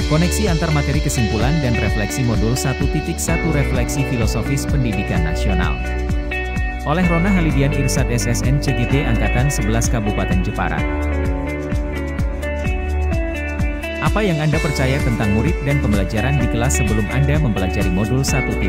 Koneksi antar materi kesimpulan dan refleksi modul 1.1 Refleksi Filosofis Pendidikan Nasional. Oleh Rona Halidian Irsyad SSN CGP Angkatan 11 Kabupaten Jepara. Apa yang Anda percaya tentang murid dan pembelajaran di kelas sebelum Anda mempelajari modul 1.1?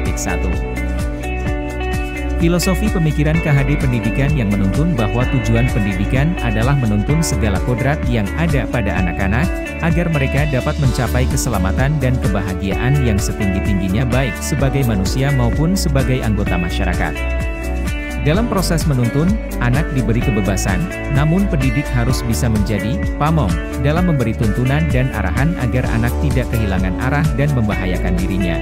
Filosofi pemikiran KHD pendidikan yang menuntun bahwa tujuan pendidikan adalah menuntun segala kodrat yang ada pada anak-anak, agar mereka dapat mencapai keselamatan dan kebahagiaan yang setinggi-tingginya baik sebagai manusia maupun sebagai anggota masyarakat. Dalam proses menuntun, anak diberi kebebasan, namun pendidik harus bisa menjadi pamong dalam memberi tuntunan dan arahan agar anak tidak kehilangan arah dan membahayakan dirinya.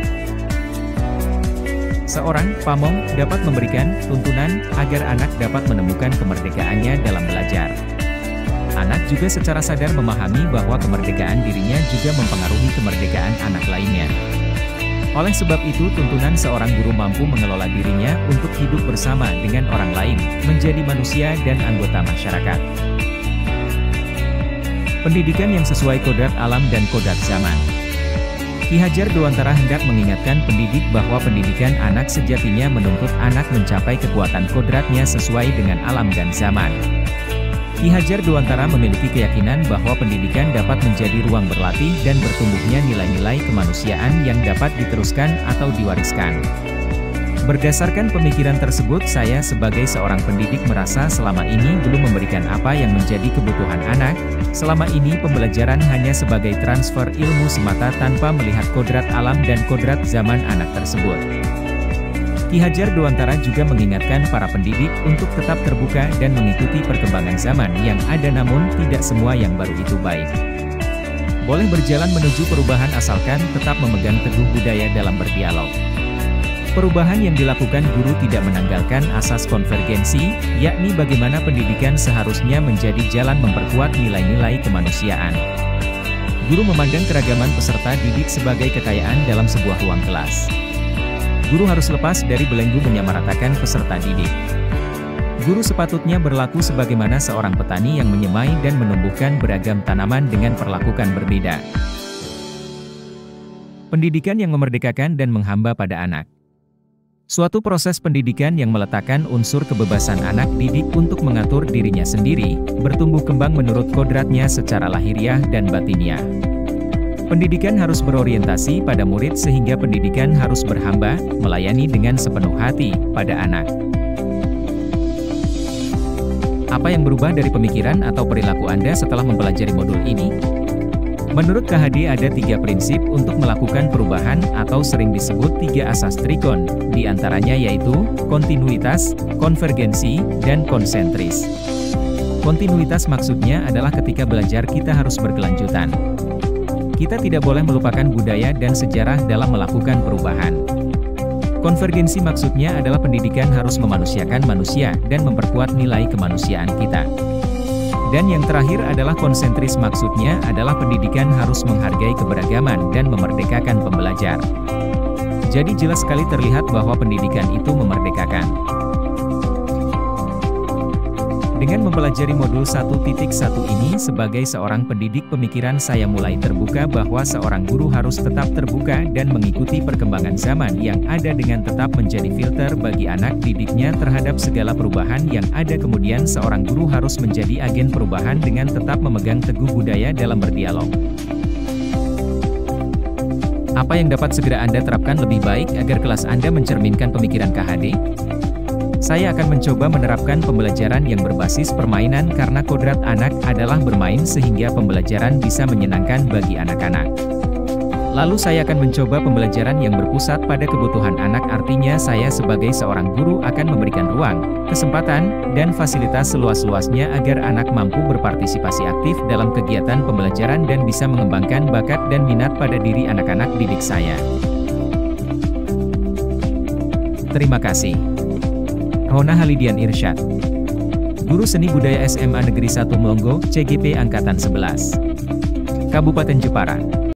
Seorang pamong dapat memberikan tuntunan agar anak dapat menemukan kemerdekaannya dalam belajar. Anak juga secara sadar memahami bahwa kemerdekaan dirinya juga mempengaruhi kemerdekaan anak lainnya. Oleh sebab itu, tuntunan seorang guru mampu mengelola dirinya untuk hidup bersama dengan orang lain, menjadi manusia dan anggota masyarakat. Pendidikan yang sesuai kodrat alam dan kodrat zaman. Ki Hajar Dewantara hendak mengingatkan pendidik bahwa pendidikan anak sejatinya menuntut anak mencapai kekuatan kodratnya sesuai dengan alam dan zaman. Ki Hajar Dewantara memiliki keyakinan bahwa pendidikan dapat menjadi ruang berlatih dan bertumbuhnya nilai-nilai kemanusiaan yang dapat diteruskan atau diwariskan. Berdasarkan pemikiran tersebut, saya sebagai seorang pendidik merasa selama ini belum memberikan apa yang menjadi kebutuhan anak. Selama ini pembelajaran hanya sebagai transfer ilmu semata tanpa melihat kodrat alam dan kodrat zaman anak tersebut. Ki Hajar Dewantara juga mengingatkan para pendidik untuk tetap terbuka dan mengikuti perkembangan zaman yang ada, namun tidak semua yang baru itu baik. Boleh berjalan menuju perubahan asalkan tetap memegang teguh budaya dalam berdialog. Perubahan yang dilakukan guru tidak menanggalkan asas konvergensi, yakni bagaimana pendidikan seharusnya menjadi jalan memperkuat nilai-nilai kemanusiaan. Guru memandang keragaman peserta didik sebagai kekayaan dalam sebuah ruang kelas. Guru harus lepas dari belenggu menyamaratakan peserta didik. Guru sepatutnya berlaku sebagaimana seorang petani yang menyemai dan menumbuhkan beragam tanaman dengan perlakukan berbeda. Pendidikan yang memerdekakan dan menghamba pada anak. Suatu proses pendidikan yang meletakkan unsur kebebasan anak didik untuk mengatur dirinya sendiri, bertumbuh kembang menurut kodratnya secara lahiriah dan batiniah. Pendidikan harus berorientasi pada murid sehingga pendidikan harus berhamba, melayani dengan sepenuh hati, pada anak. Apa yang berubah dari pemikiran atau perilaku Anda setelah mempelajari modul ini? Menurut KHD ada 3 prinsip untuk melakukan perubahan atau sering disebut 3 asas trikon, di antaranya yaitu kontinuitas, konvergensi, dan konsentris. Kontinuitas maksudnya adalah ketika belajar kita harus berkelanjutan. Kita tidak boleh melupakan budaya dan sejarah dalam melakukan perubahan. Konvergensi maksudnya adalah pendidikan harus memanusiakan manusia dan memperkuat nilai kemanusiaan kita. Dan yang terakhir adalah konsentris, maksudnya adalah pendidikan harus menghargai keberagaman dan memerdekakan pembelajar. Jadi jelas sekali terlihat bahwa pendidikan itu memerdekakan. Dengan mempelajari modul 1.1 ini sebagai seorang pendidik, pemikiran saya mulai terbuka bahwa seorang guru harus tetap terbuka dan mengikuti perkembangan zaman yang ada dengan tetap menjadi filter bagi anak didiknya terhadap segala perubahan yang ada. Kemudian seorang guru harus menjadi agen perubahan dengan tetap memegang teguh budaya dalam berdialog. Apa yang dapat segera Anda terapkan lebih baik agar kelas Anda mencerminkan pemikiran KHD? Saya akan mencoba menerapkan pembelajaran yang berbasis permainan karena kodrat anak adalah bermain sehingga pembelajaran bisa menyenangkan bagi anak-anak. Lalu saya akan mencoba pembelajaran yang berpusat pada kebutuhan anak, artinya saya sebagai seorang guru akan memberikan ruang, kesempatan, dan fasilitas seluas-luasnya agar anak mampu berpartisipasi aktif dalam kegiatan pembelajaran dan bisa mengembangkan bakat dan minat pada diri anak-anak didik saya. Terima kasih. Rona Halidian Irsyad, Guru Seni Budaya SMA Negeri 1 Melongo, CGP Angkatan 11, Kabupaten Jepara.